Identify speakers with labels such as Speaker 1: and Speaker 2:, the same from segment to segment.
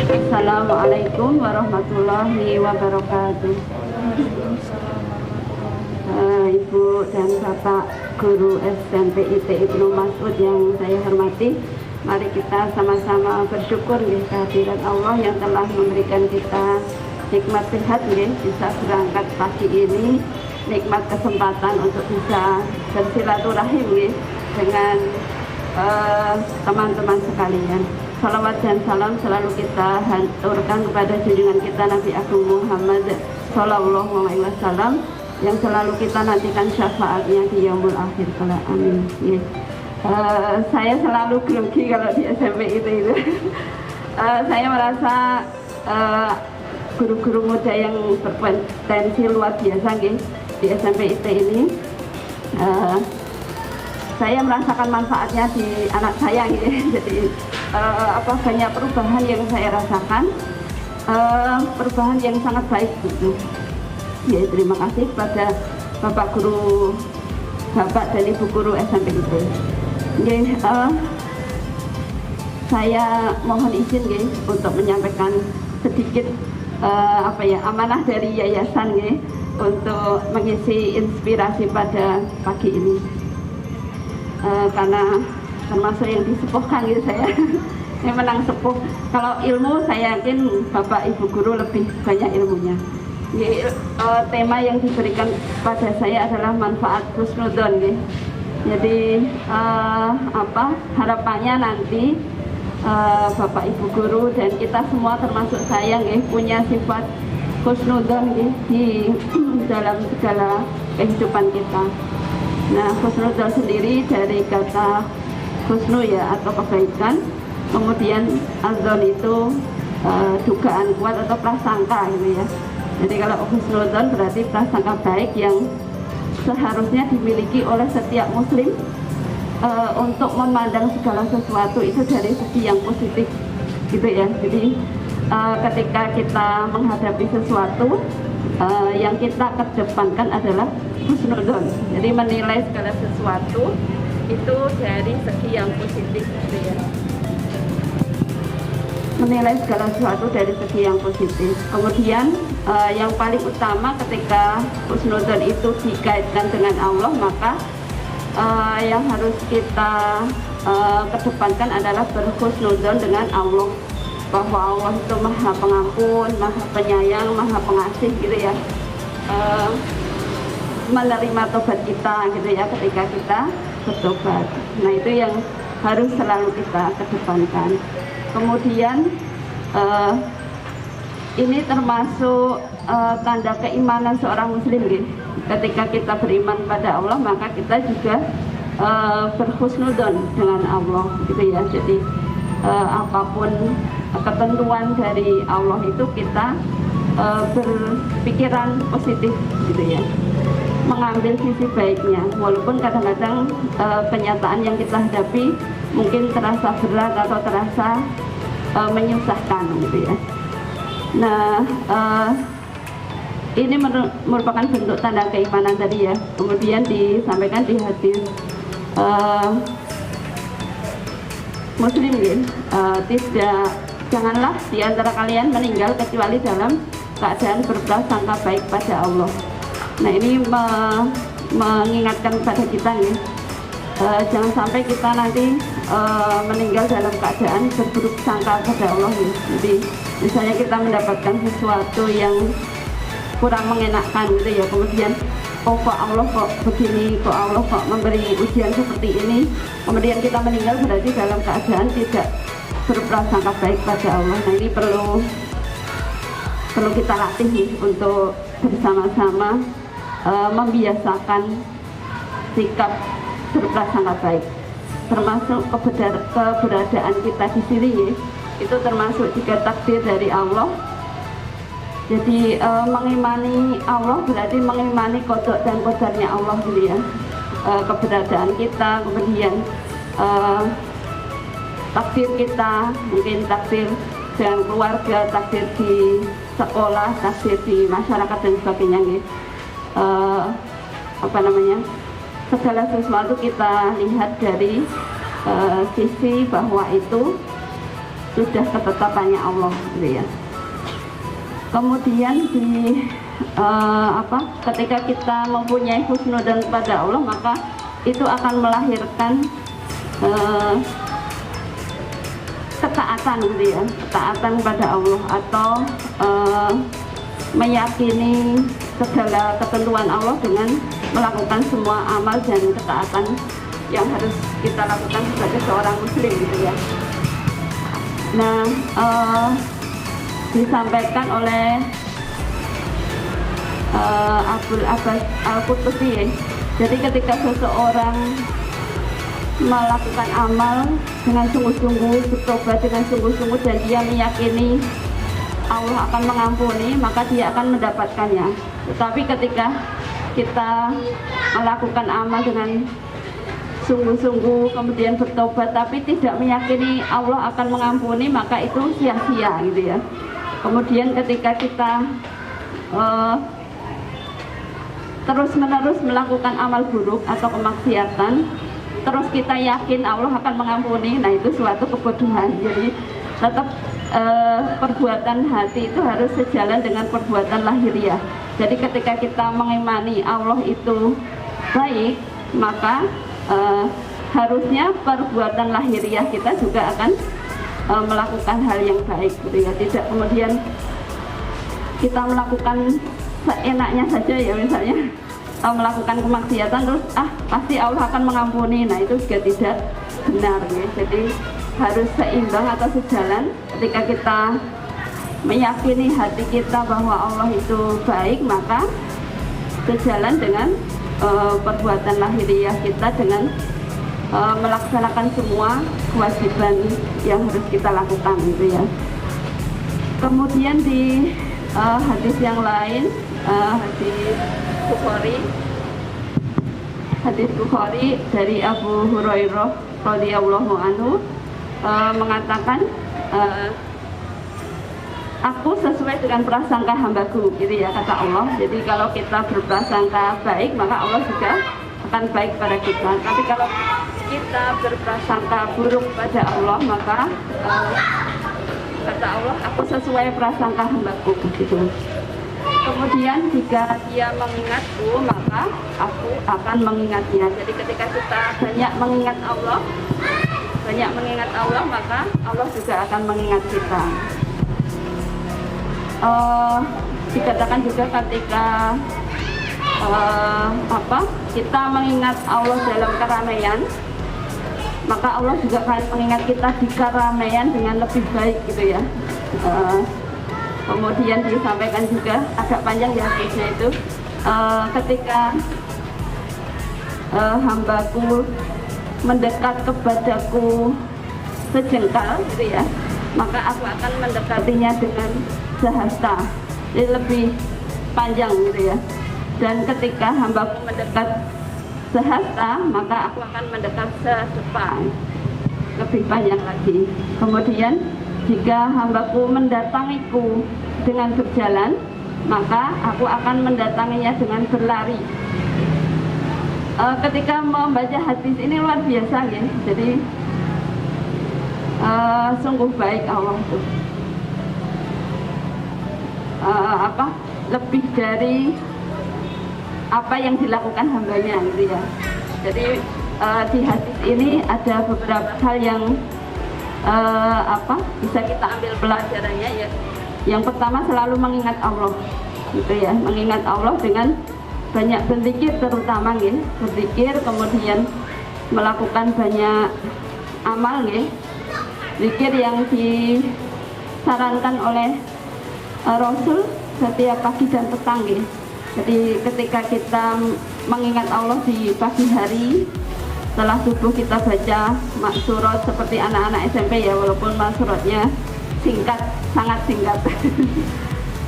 Speaker 1: Assalamualaikum warahmatullahi wabarakatuh. Ibu dan Bapak Guru SMP IT Ibnu Mas'ud yang saya hormati, mari kita sama-sama bersyukur kehadirat Allah yang telah memberikan kita nikmat sehat bisa berangkat pagi ini, nikmat kesempatan untuk bisa bersilaturahim dengan teman-teman sekalian. Salawat dan salam selalu kita haturkan kepada junjungan kita Nabi Agung Muhammad Sallallahu Alaihi Wasallam yang selalu kita nantikan syafaatnya di yaumul akhir kelak. Amin. Saya selalu grogi kalau di SMP itu. Saya merasa guru-guru muda yang berpotensi luar biasa di SMP IT ini. Saya merasakan manfaatnya di anak saya jadi banyak perubahan yang saya rasakan, perubahan yang sangat baik gitu. Ya, terima kasih kepada Bapak Guru, Bapak dan Ibu Guru SMP IT. Saya mohon izin untuk menyampaikan sedikit amanah dari yayasan untuk mengisi inspirasi pada pagi ini. Karena termasuk yang disepuhkan saya ini menang sepuh. Kalau ilmu saya yakin Bapak Ibu Guru lebih banyak ilmunya. Tema yang diberikan pada saya adalah manfaat husnudon. Jadi harapannya nanti Bapak Ibu Guru dan kita semua termasuk saya punya sifat husnudon di dalam segala kehidupan kita. Nah, husnudon sendiri dari kata husnu atau kebaikan, kemudian azon itu dugaan kuat atau prasangka ya. Jadi kalau husnudon berarti prasangka baik yang seharusnya dimiliki oleh setiap muslim untuk memandang segala sesuatu itu dari segi yang positif gitu ya. Jadi ketika kita menghadapi sesuatu, yang kita kedepankan adalah husnudon. Jadi menilai segala sesuatu itu dari segi yang positif gitu ya. Menilai segala sesuatu dari segi yang positif. Kemudian yang paling utama ketika husnudon itu dikaitkan dengan Allah, maka yang harus kita kedepankan adalah berhusnudon dengan Allah, bahwa Allah itu maha pengampun, maha penyayang, maha pengasih gitu ya, menerima tobat kita gitu ya ketika kita bertobat. Nah, itu yang harus selalu kita kedepankan. Kemudian ini termasuk tanda keimanan seorang muslim gitu. Ketika kita beriman pada Allah, maka kita juga berhusnudon dengan Allah gitu ya. Jadi apapun ketentuan dari Allah itu kita berpikiran positif gitu ya, mengambil sisi baiknya, walaupun kadang-kadang kenyataan yang kita hadapi mungkin terasa berat atau terasa menyusahkan gitu ya. Nah, ini merupakan bentuk tanda keimanan tadi ya. Kemudian disampaikan di hadis Muslim janganlah di antara kalian meninggal kecuali dalam keadaan berprasangka baik pada Allah. Nah, ini mengingatkan kepada kita jangan sampai kita nanti meninggal dalam keadaan berburuk sangka pada Allah Jadi misalnya kita mendapatkan sesuatu yang kurang mengenakan gitu ya, kemudian kok Allah kok begini, kok Allah kok memberi ujian seperti ini, kemudian kita meninggal berarti dalam keadaan tidak berprasangka baik pada Allah. Nah, ini perlu kita latih untuk bersama-sama membiasakan sikap berprasangka baik, termasuk keberadaan kita di sini itu termasuk juga takdir dari Allah. Jadi mengimani Allah berarti mengimani qada dan qadarnya Allah gitu ya. Keberadaan kita, kemudian takdir kita, mungkin takdir dengan keluarga, takdir di sekolah, takdir di masyarakat dan sebagainya segala sesuatu kita lihat dari sisi bahwa itu sudah ketetapannya Allah gitu ya. Kemudian ketika kita mempunyai husnudzon kepada Allah, maka itu akan melahirkan ketaatan gitu ya, ketaatan kepada Allah, atau meyakini segala ketentuan Allah dengan melakukan semua amal dan ketaatan yang harus kita lakukan sebagai seorang muslim gitu ya. Nah, disampaikan oleh Abul Abbas Al-Qurtubi, jadi ketika seseorang melakukan amal dengan sungguh-sungguh, bertobat dengan sungguh-sungguh, dan dia meyakini Allah akan mengampuni, maka dia akan mendapatkannya. Tetapi ketika kita melakukan amal dengan sungguh-sungguh kemudian bertobat tapi tidak meyakini Allah akan mengampuni, maka itu sia-sia gitu ya. Kemudian ketika kita terus-menerus melakukan amal buruk atau kemaksiatan, terus kita yakin Allah akan mengampuni, nah itu suatu kebodohan. Jadi tetap perbuatan hati itu harus sejalan dengan perbuatan lahiriah. Jadi ketika kita mengimani Allah itu baik, maka harusnya perbuatan lahiriah kita juga akan melakukan hal yang baik gitu ya. Tidak kemudian kita melakukan seenaknya saja ya, misalnya melakukan kemaksiatan terus pasti Allah akan mengampuni, nah itu juga tidak benar ya. Jadi harus seimbang atau sejalan. Ketika kita meyakini hati kita bahwa Allah itu baik, maka sejalan dengan perbuatan lahiriah kita dengan melaksanakan semua kewajiban yang harus kita lakukan gitu ya. Kemudian di hadis yang lain, hadis Bukhari dari Abu Hurairah radhiyallahu anhu mengatakan, aku sesuai dengan prasangka hambaku gitu ya, kata Allah. Jadi kalau kita berprasangka baik, maka Allah juga akan baik pada kita. Tapi kalau kita berprasangka buruk pada Allah, maka kata Allah, aku sesuai prasangka hambaku gitu. Kemudian jika dia mengingatku, maka aku akan mengingatnya. Jadi ketika kita banyak mengingat Allah, maka Allah juga akan mengingat kita. Dikatakan juga ketika kita mengingat Allah dalam keramaian, maka Allah juga akan mengingat kita di keramaian dengan lebih baik gitu ya. Kemudian disampaikan juga agak panjang ya hadisnya itu, ketika hambaku mendekat kepadaku sejengkal gitu ya, maka aku akan mendekatinya dengan sehasta. Jadi lebih panjang gitu ya. Dan ketika hambaku mendekat sehasta, maka aku akan mendekat sesepa, lebih panjang lagi. Kemudian jika hambaku mendatangiku dengan berjalan, maka aku akan mendatanginya dengan berlari. Ketika membaca hadis ini luar biasa ya. Jadi sungguh baik Allah itu. Lebih dari apa yang dilakukan hambanya gitu ya. Jadi di hadis ini ada beberapa hal yang bisa kita ambil pelajarannya ya. Yang pertama, selalu mengingat Allah gitu ya, mengingat Allah dengan banyak berzikir, terutama ya, berzikir, kemudian melakukan banyak amal ya, zikir yang disarankan oleh Rasul setiap pagi dan petang ya. Jadi ketika kita mengingat Allah di pagi hari, setelah subuh kita baca maksurat seperti anak-anak SMP ya, walaupun maksuratnya singkat, sangat singkat.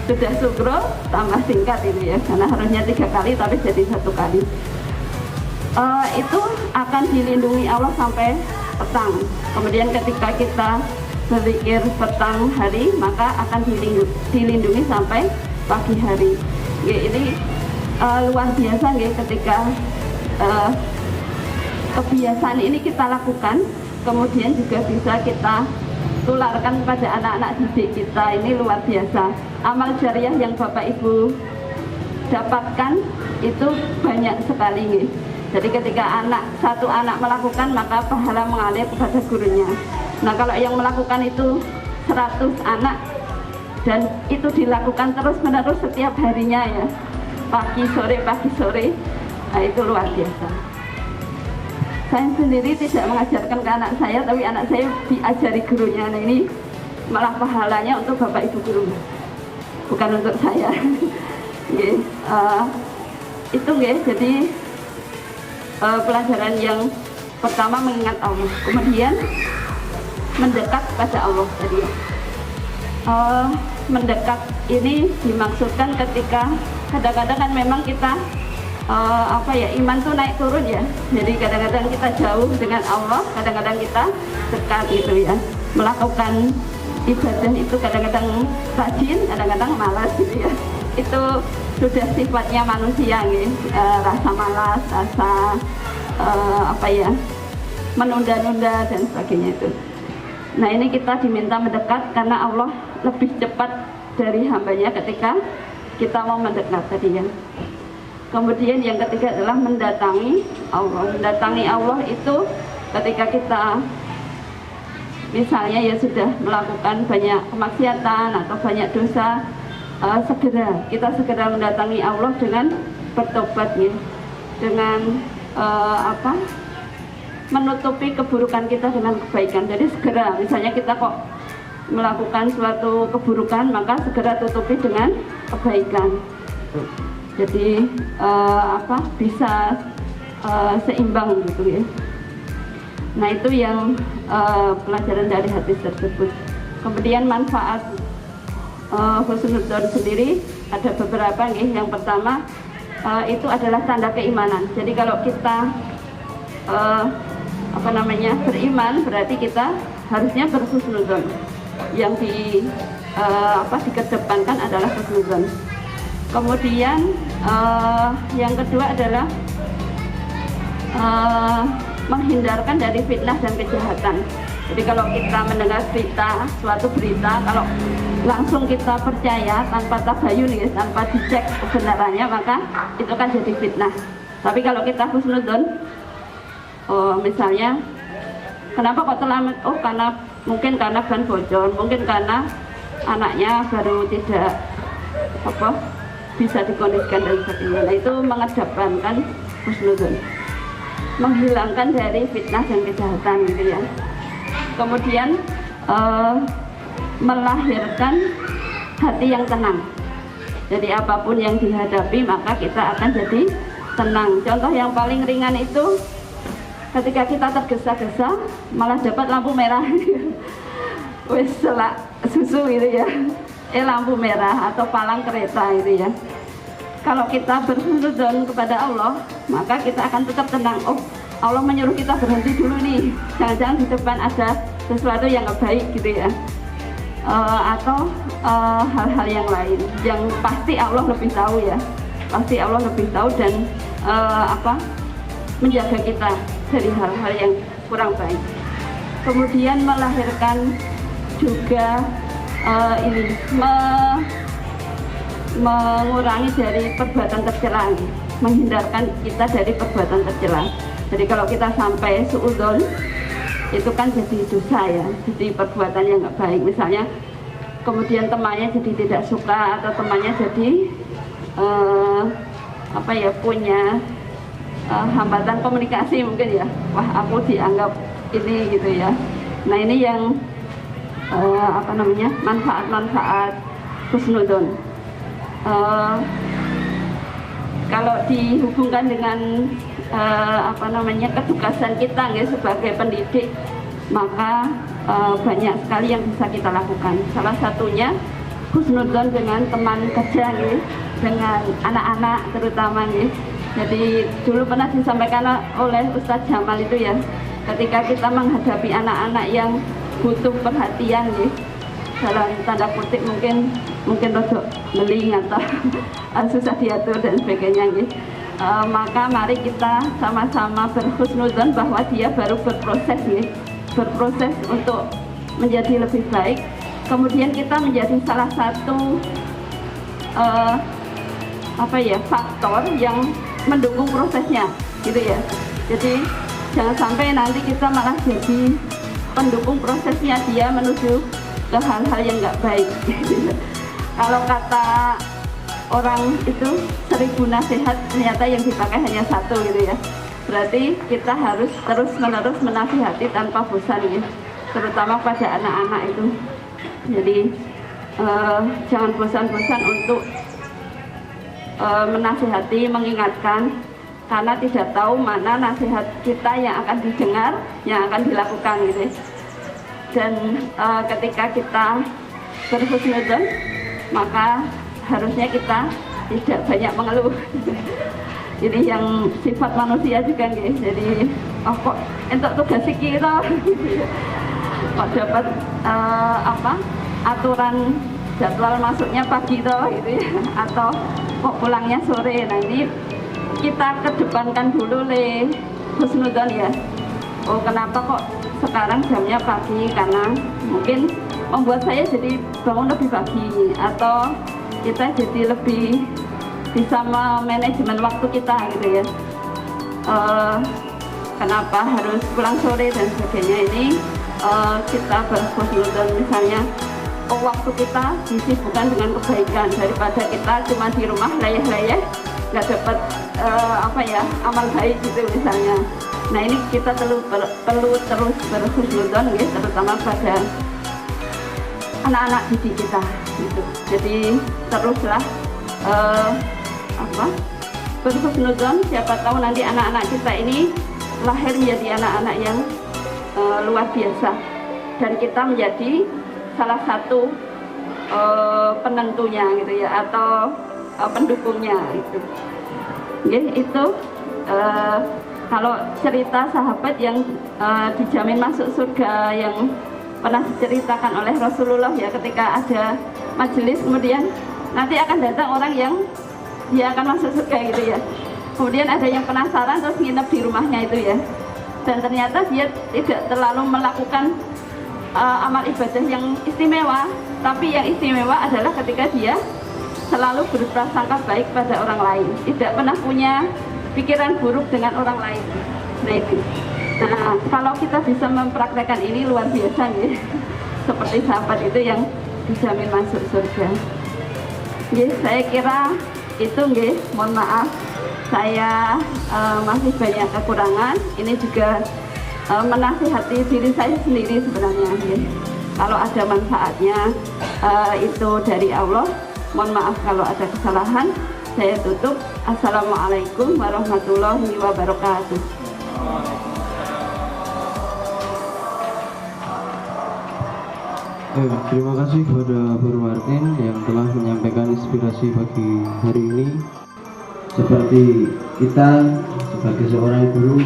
Speaker 1: Sudah sugro tambah singkat itu ya, karena harusnya 3 kali tapi jadi 1 kali. Itu akan dilindungi Allah sampai petang. Kemudian ketika kita berzikir petang hari, maka akan dilindungi sampai pagi hari. Ya, ini luar biasa ya, ketika kebiasaan ini kita lakukan, kemudian juga bisa kita tularkan kepada anak-anak didik kita. Ini luar biasa. Amal jariah yang Bapak Ibu dapatkan itu banyak sekali nih. Jadi ketika satu anak melakukan, maka pahala mengalir kepada gurunya. Nah, kalau yang melakukan itu 100 anak dan itu dilakukan terus-menerus setiap harinya ya, pagi sore, nah itu luar biasa. Saya sendiri tidak mengajarkan ke anak saya, tapi anak saya diajari gurunya. Nah, ini malah pahalanya untuk Bapak Ibu guru, bukan untuk saya. Itu jadi pelajaran yang pertama mengingat Allah, kemudian mendekat pada Allah tadi. Mendekat ini dimaksudkan ketika kadang-kadang kan memang kita iman tuh naik turun ya. Jadi kadang-kadang kita jauh dengan Allah, kadang-kadang kita dekat gitu ya. Melakukan ibadah itu kadang-kadang rajin, kadang-kadang malas gitu ya. Itu sudah sifatnya manusia nih, rasa malas, rasa menunda-nunda dan sebagainya itu. Nah, ini kita diminta mendekat karena Allah lebih cepat dari hambanya ketika kita mau mendekat tadi ya. Kemudian yang ketiga adalah mendatangi Allah. Mendatangi Allah itu ketika kita misalnya ya sudah melakukan banyak kemaksiatan atau banyak dosa, kita segera mendatangi Allah dengan bertobat ya, dengan menutupi keburukan kita dengan kebaikan. Jadi segera, misalnya kita kok melakukan suatu keburukan, maka segera tutupi dengan kebaikan. Jadi bisa seimbang gitu ya. Nah, itu yang pelajaran dari hadis tersebut. Kemudian manfaat husnudzon sendiri ada beberapa nih. Yang pertama itu adalah tanda keimanan. Jadi kalau kita beriman, berarti kita harusnya berhusnudzon. Yang dikedepankan adalah husnudzon. Kemudian yang kedua adalah menghindarkan dari fitnah dan kejahatan. Jadi kalau kita mendengar suatu berita, kalau langsung kita percaya tanpa tabayun ya, tanpa dicek kebenarannya, maka itu kan jadi fitnah. Tapi kalau kita husnudzon, misalnya kenapa kok terlambat? Mungkin karena ban bocor, mungkin karena anaknya baru tidak bisa dikondisikan dan sebagainya. Nah, itu mengedepankan husnudzon, menghilangkan dari fitnah dan kejahatan gitu ya. Kemudian melahirkan hati yang tenang. Jadi apapun yang dihadapi maka kita akan jadi tenang. Contoh yang paling ringan itu ketika kita tergesa-gesa malah dapat lampu merah. Wes selak susu gitu ya. Lampu merah atau palang kereta itu ya. Kalau kita berhusnudzon kepada Allah, maka kita akan tetap tenang. Oh, Allah menyuruh kita berhenti dulu nih. Jangan-jangan di depan ada sesuatu yang nggak baik gitu ya. Atau hal-hal yang lain yang pasti Allah lebih tahu ya. Pasti Allah lebih tahu dan menjaga kita dari hal-hal yang kurang baik. Kemudian melahirkan juga mengurangi dari perbuatan tercela, menghindarkan kita dari perbuatan tercela. Jadi kalau kita sampai suudzon, itu kan jadi dosa ya, jadi perbuatan yang nggak baik. Misalnya kemudian temannya jadi tidak suka atau temannya jadi punya hambatan komunikasi mungkin ya. Wah, aku dianggap ini gitu ya. Nah, ini yang manfaat-manfaat husnudzon. Kalau dihubungkan dengan ketugasan kita sebagai pendidik, maka banyak sekali yang bisa kita lakukan. Salah satunya husnudzon dengan teman kerja, dengan anak-anak terutama. Jadi dulu pernah disampaikan oleh Ustadz Jamal itu ya, ketika kita menghadapi anak-anak yang butuh perhatian dalam tanda kutip mungkin rodok meling atau susah diatur dan sebagainya maka mari kita sama-sama berhusnudzon bahwa dia baru berproses untuk menjadi lebih baik, kemudian kita menjadi salah satu faktor yang mendukung prosesnya, gitu ya. Jadi jangan sampai nanti kita malah jadi pendukung prosesnya dia menuju ke hal-hal yang nggak baik. Kalau kata orang itu 1000 nasihat, ternyata yang dipakai hanya 1, gitu ya. Berarti kita harus terus-menerus menasihati tanpa bosan, ya, terutama pada anak-anak itu. Jadi jangan bosan-bosan untuk menasihati, mengingatkan, karena tidak tahu mana nasihat kita yang akan didengar, yang akan dilakukan, gitu. Dan ketika kita berhusnudzon, maka harusnya kita tidak banyak mengeluh. Ini yang sifat manusia juga, guys. Jadi kok untuk tugas kita kok dapat aturan jadwal masuknya pagi toh, gitu ya, atau kok pulangnya sore. Nah, ini kita kedepankan dulu le husnudzon, ya. Oh, kenapa kok sekarang jamnya pagi? Karena mungkin membuat saya jadi bangun lebih pagi, atau kita jadi lebih bisa manajemen waktu kita, gitu ya. Kenapa harus pulang sore dan sebagainya. Ini kita berhusnudzon, misalnya waktu kita disibukkan dengan kebaikan, daripada kita cuma di rumah layeh-layeh nggak dapat amal baik, gitu misalnya. Nah, ini kita perlu terus berhusnudzon, ya, terutama pada anak-anak didik kita, gitu. Jadi teruslah berhusnudzon. Siapa tahu nanti anak-anak kita ini lahir menjadi anak-anak yang luar biasa, dan kita menjadi salah satu penentunya, gitu ya, atau pendukungnya, gitu. Itu kalau cerita sahabat yang dijamin masuk surga yang pernah diceritakan oleh Rasulullah, ya, ketika ada majelis kemudian nanti akan datang orang yang dia akan masuk surga, gitu ya. Kemudian ada yang penasaran terus nginep di rumahnya itu, ya, dan ternyata dia tidak terlalu melakukan amal ibadah yang istimewa, tapi yang istimewa adalah ketika dia selalu berprasangka baik pada orang lain, tidak pernah punya pikiran buruk dengan orang lain. Nah, itu. Nah, kalau kita bisa mempraktekkan ini luar biasa, nih. Seperti sahabat itu yang dijamin masuk surga. Saya kira itu, mohon maaf saya masih banyak kekurangan. Ini juga menasihati diri saya sendiri sebenarnya, Kalau ada manfaatnya itu dari Allah. Mohon maaf kalau ada kesalahan. Saya tutup. Assalamualaikum warahmatullahi wabarakatuh.
Speaker 2: Terima kasih kepada Guru Martin yang telah menyampaikan inspirasi pagi hari ini. Seperti kita sebagai seorang guru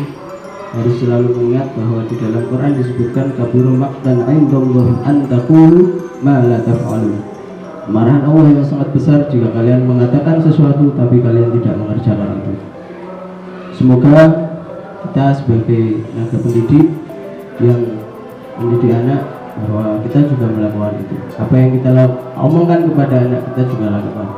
Speaker 2: harus selalu mengingat bahwa di dalam Quran disebutkan kaburu maqtan 'indallah an taqulu ma la taf'alun. Kemarahan Allah yang sangat besar jika kalian mengatakan sesuatu tapi kalian tidak mengerjakan itu. Semoga kita sebagai tenaga pendidik yang mendidik anak, bahwa kita juga melakukan itu. Apa yang kita omongkan kepada anak kita juga lakukan.